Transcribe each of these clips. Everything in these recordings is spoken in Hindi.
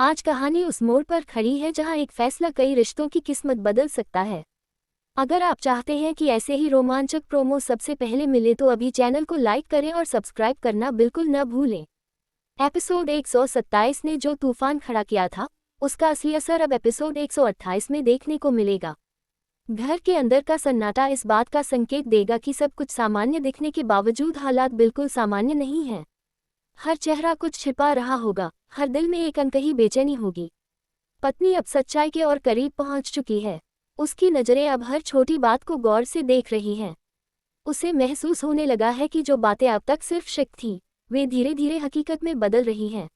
आज कहानी उस मोड़ पर खड़ी है जहां एक फैसला कई रिश्तों की किस्मत बदल सकता है। अगर आप चाहते हैं कि ऐसे ही रोमांचक प्रोमो सबसे पहले मिले तो अभी चैनल को लाइक करें और सब्सक्राइब करना बिल्कुल न भूलें। एपिसोड 127 ने जो तूफान खड़ा किया था, उसका असली असर अब एपिसोड 128 में देखने को मिलेगा। घर के अंदर का सन्नाटा इस बात का संकेत देगा कि सब कुछ सामान्य दिखने के बावजूद हालात बिल्कुल सामान्य नहीं हैं। हर चेहरा कुछ छिपा रहा होगा, हर दिल में एक अनकही बेचैनी होगी। पत्नी अब सच्चाई के और करीब पहुंच चुकी है। उसकी नज़रें अब हर छोटी बात को गौर से देख रही हैं। उसे महसूस होने लगा है कि जो बातें अब तक सिर्फ शक थी, वे धीरे धीरे हकीकत में बदल रही हैं।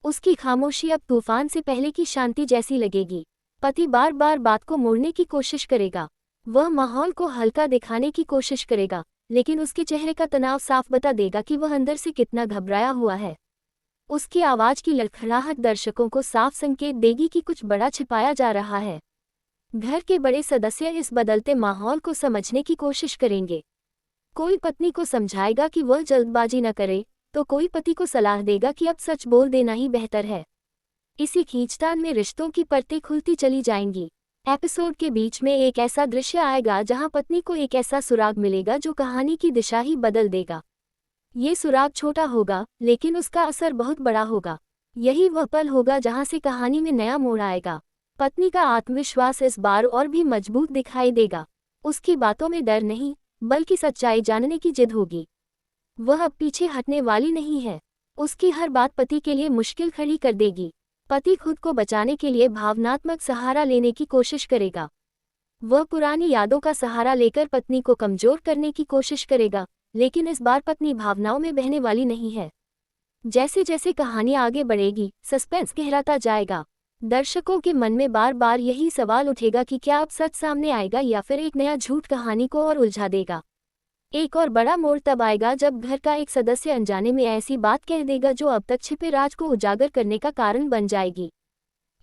उसकी खामोशी अब तूफान से पहले की शांति जैसी लगेगी। पति बार बार बात को मोड़ने की कोशिश करेगा, वह माहौल को हल्का दिखाने की कोशिश करेगा, लेकिन उसके चेहरे का तनाव साफ बता देगा कि वह अंदर से कितना घबराया हुआ है। उसकी आवाज़ की लड़खड़ाहट दर्शकों को साफ संकेत देगी कि कुछ बड़ा छिपाया जा रहा है। घर के बड़े सदस्य इस बदलते माहौल को समझने की कोशिश करेंगे। कोई पत्नी को समझाएगा कि वह जल्दबाजी न करे, तो कोई पति को सलाह देगा कि अब सच बोल देना ही बेहतर है। इसी खींचतान में रिश्तों की परतें खुलती चली जाएंगी। एपिसोड के बीच में एक ऐसा दृश्य आएगा जहां पत्नी को एक ऐसा सुराग मिलेगा जो कहानी की दिशा ही बदल देगा। ये सुराग छोटा होगा, लेकिन उसका असर बहुत बड़ा होगा। यही वह पल होगा जहां से कहानी में नया मोड़ आएगा। पत्नी का आत्मविश्वास इस बार और भी मजबूत दिखाई देगा। उसकी बातों में डर नहीं, बल्कि सच्चाई जानने की जिद होगी। वह अब पीछे हटने वाली नहीं है। उसकी हर बात पति के लिए मुश्किल खड़ी कर देगी। पति खुद को बचाने के लिए भावनात्मक सहारा लेने की कोशिश करेगा। वह पुरानी यादों का सहारा लेकर पत्नी को कमजोर करने की कोशिश करेगा, लेकिन इस बार पत्नी भावनाओं में बहने वाली नहीं है। जैसे जैसे कहानी आगे बढ़ेगी, सस्पेंस गहराता जाएगा। दर्शकों के मन में बार बार यही सवाल उठेगा कि क्या अब सच सामने आएगा या फिर एक नया झूठ कहानी को और उलझा देगा। एक और बड़ा मोड़ तब आएगा जब घर का एक सदस्य अनजाने में ऐसी बात कह देगा जो अब तक छिपे राज को उजागर करने का कारण बन जाएगी।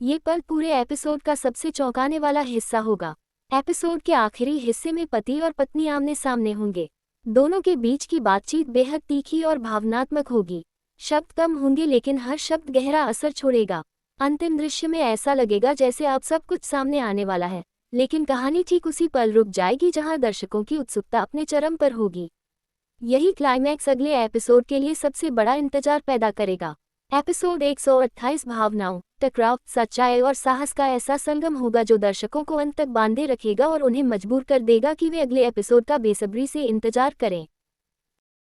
ये पल पूरे एपिसोड का सबसे चौंकाने वाला हिस्सा होगा। एपिसोड के आखिरी हिस्से में पति और पत्नी आमने सामने होंगे। दोनों के बीच की बातचीत बेहद तीखी और भावनात्मक होगी। शब्द कम होंगे, लेकिन हर शब्द गहरा असर छोड़ेगा। अंतिम दृश्य में ऐसा लगेगा जैसे अब सब कुछ सामने आने वाला है, लेकिन कहानी ठीक उसी पल रुक जाएगी जहां दर्शकों की उत्सुकता अपने चरम पर होगी। यही क्लाइमैक्स अगले एपिसोड के लिए सबसे बड़ा इंतजार पैदा करेगा। एपिसोड 128 भावनाओं, टकराव, सच्चाई और साहस का ऐसा संगम होगा जो दर्शकों को अंत तक बांधे रखेगा और उन्हें मजबूर कर देगा कि वे अगले एपिसोड का बेसब्री से इंतजार करें।